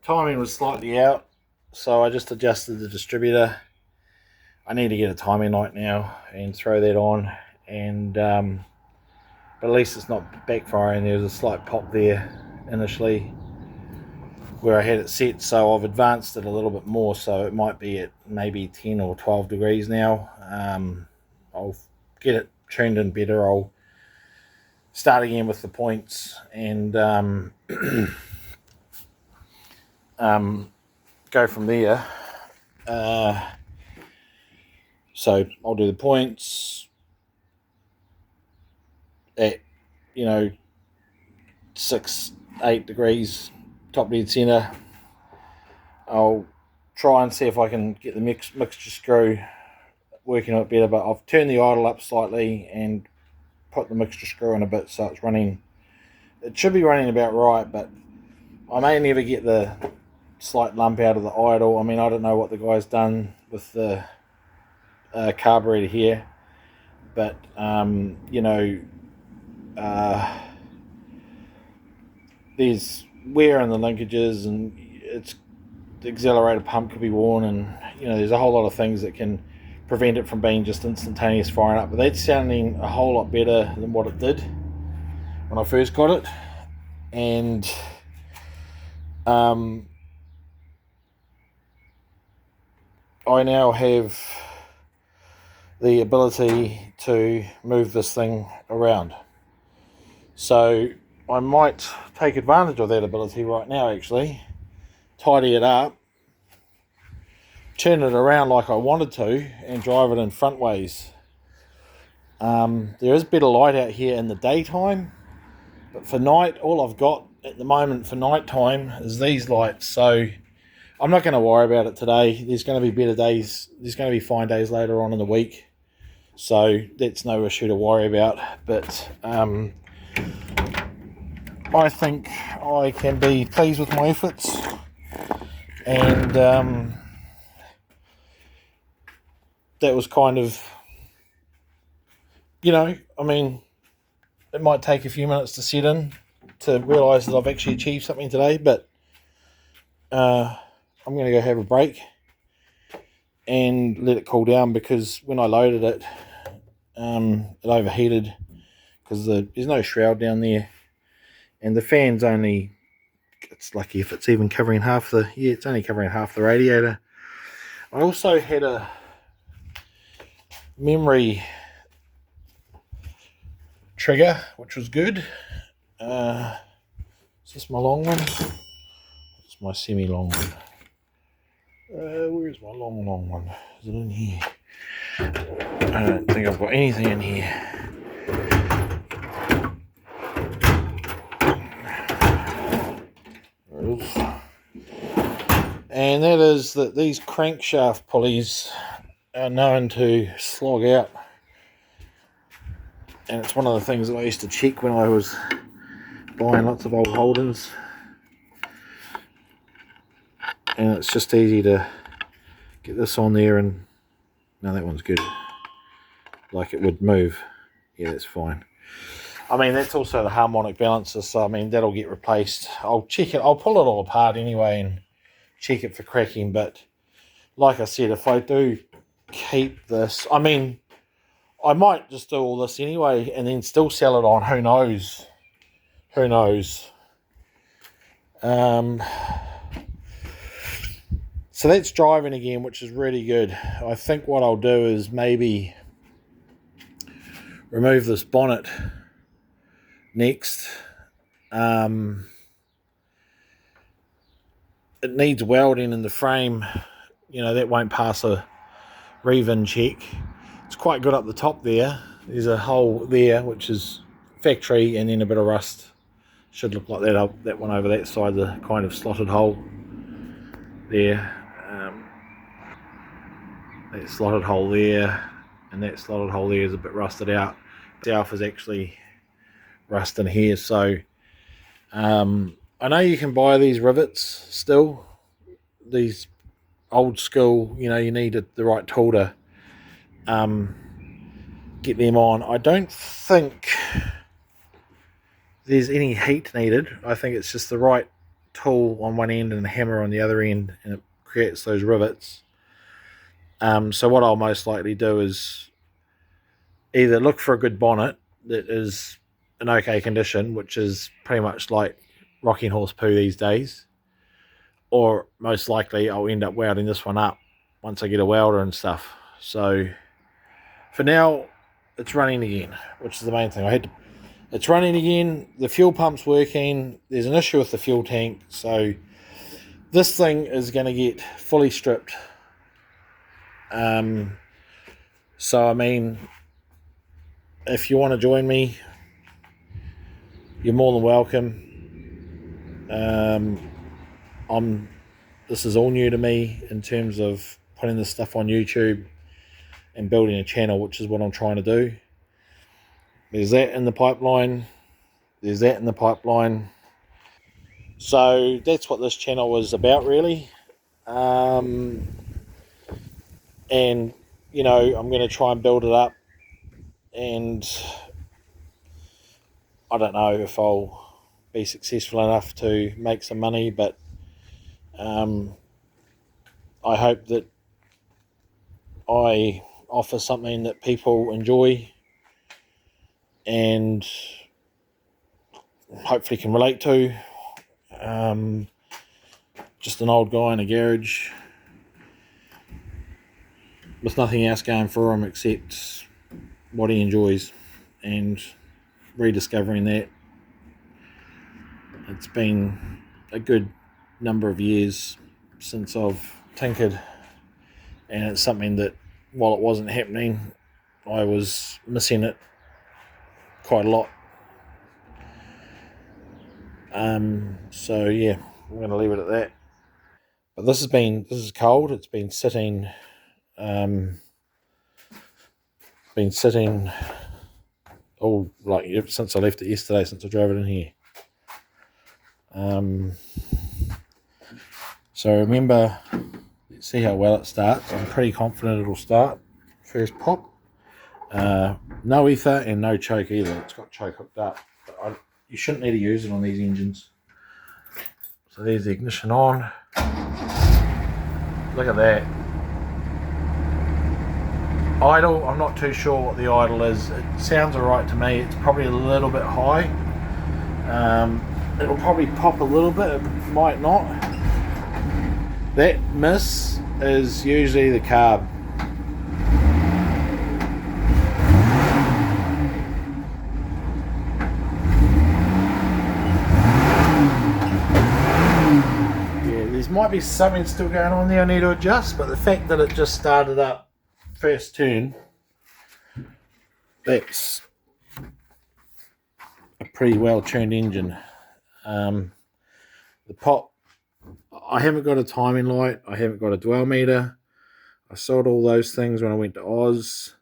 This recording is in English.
timing was slightly out, so I just adjusted the distributor. I need to get a timing light now and throw that on, and but at least it's not backfiring. There was a slight pop there initially where I had it set, so I've advanced it a little bit more, so it might be at maybe 10 or 12 degrees now. I'll get it tuned in better. I'll start again with the points and go from there. So I'll do the points at 6-8 degrees top dead center. I'll try and see if I can get the mixture screw working a bit better, but I've turned the idle up slightly and put the mixture screw in a bit, so it's running. It should be running about right, but I may never get the slight lump out of the idle. I mean, I don't know what the guy's done with the carburetor here, but there's wear in the linkages, and the accelerator pump could be worn, and there's a whole lot of things that can prevent it from being just instantaneous firing up. But that's sounding a whole lot better than what it did when I first got it, and I now have the ability to move this thing around. So I might take advantage of that ability right now, actually. Tidy it up, turn it around like I wanted to, and drive it in front ways. There is better light out here in the daytime, but for night, all I've got at the moment for night time is these lights. So I'm not going to worry about it today. There's going to be better days. There's going to be fine days later on in the week, so that's no issue to worry about. But I think I can be pleased with my efforts, and that was kind of, I mean, it might take a few minutes to set in to realise that I've actually achieved something today, but I'm going to go have a break and let it cool down, because when I loaded it, it overheated because there's no shroud down there, and the fan's only, it's lucky if it's even covering it's only covering half the radiator. I also had a memory trigger, which was good. Is this my long one? It's my semi-long one. Where's my long one? Is it in here? I don't think I've got anything in here. There it is. And that is that these crankshaft pulleys are known to slog out. And it's one of the things that I used to check when I was buying lots of old Holdens. And it's just easy to get this on there, and no, that one's good. Like it would move. Yeah, that's fine. I mean, that's also the harmonic balancer, so I mean, that'll get replaced. I'll check it. I'll pull it all apart anyway and check it for cracking. But like I said, if I do keep this, I mean, I might just do all this anyway and then still sell it on. Who knows? Who knows? So that's driving again, which is really good. I think what I'll do is maybe remove this bonnet next. It needs welding in the frame. That won't pass a rev-in check. It's quite good up the top there. There's a hole there, which is factory, and then a bit of rust. Should look like that one over that side, the kind of slotted hole there. That slotted hole there, and that slotted hole there is a bit rusted out. South is actually rust in here, so I know you can buy these rivets still, these old school, you need the right tool to get them on. I don't think there's any heat needed. I think it's just the right tool on one end and a hammer on the other end, and it creates those rivets. So what I'll most likely do is either look for a good bonnet that is in okay condition, which is pretty much like rocking horse poo these days, or most likely I'll end up welding this one up once I get a welder and stuff. So for now, it's running again, which is the main thing. It's running again. The fuel pump's working. There's an issue with the fuel tank, so this thing is going to get fully stripped. So I mean, if you want to join me, you're more than welcome. This is all new to me in terms of putting this stuff on YouTube and building a channel, which is what I'm trying to do. There's that in the pipeline. There's that in the pipeline. So that's what this channel was about, really. And, you know, I'm going to try and build it up. And I don't know if I'll be successful enough to make some money, but I hope that I offer something that people enjoy and hopefully can relate to. Just an old guy in a garage with nothing else going for him except what he enjoys, and rediscovering that. It's been a good number of years since I've tinkered, and it's something that, while it wasn't happening, I was missing it quite a lot. So yeah, I'm going to leave it at that. But this is cold. It's been sitting all like since I left it yesterday, since I drove it in here. So remember, let's see how well it starts. I'm pretty confident it'll start. First pop. No ether and no choke either. It's got choke hooked up. But you shouldn't need to use it on these engines. So there's the ignition on. Look at that. Idle, I'm not too sure what the idle is. It sounds alright to me. It's probably a little bit high. It'll probably pop a little bit, it might not. That miss is usually the carb. Yeah, there might be something still going on there I need to adjust, but the fact that it just started up first turn, that's a pretty well tuned engine. The pop, I haven't got a timing light, I haven't got a dwell meter. I sold all those things when I went to Oz.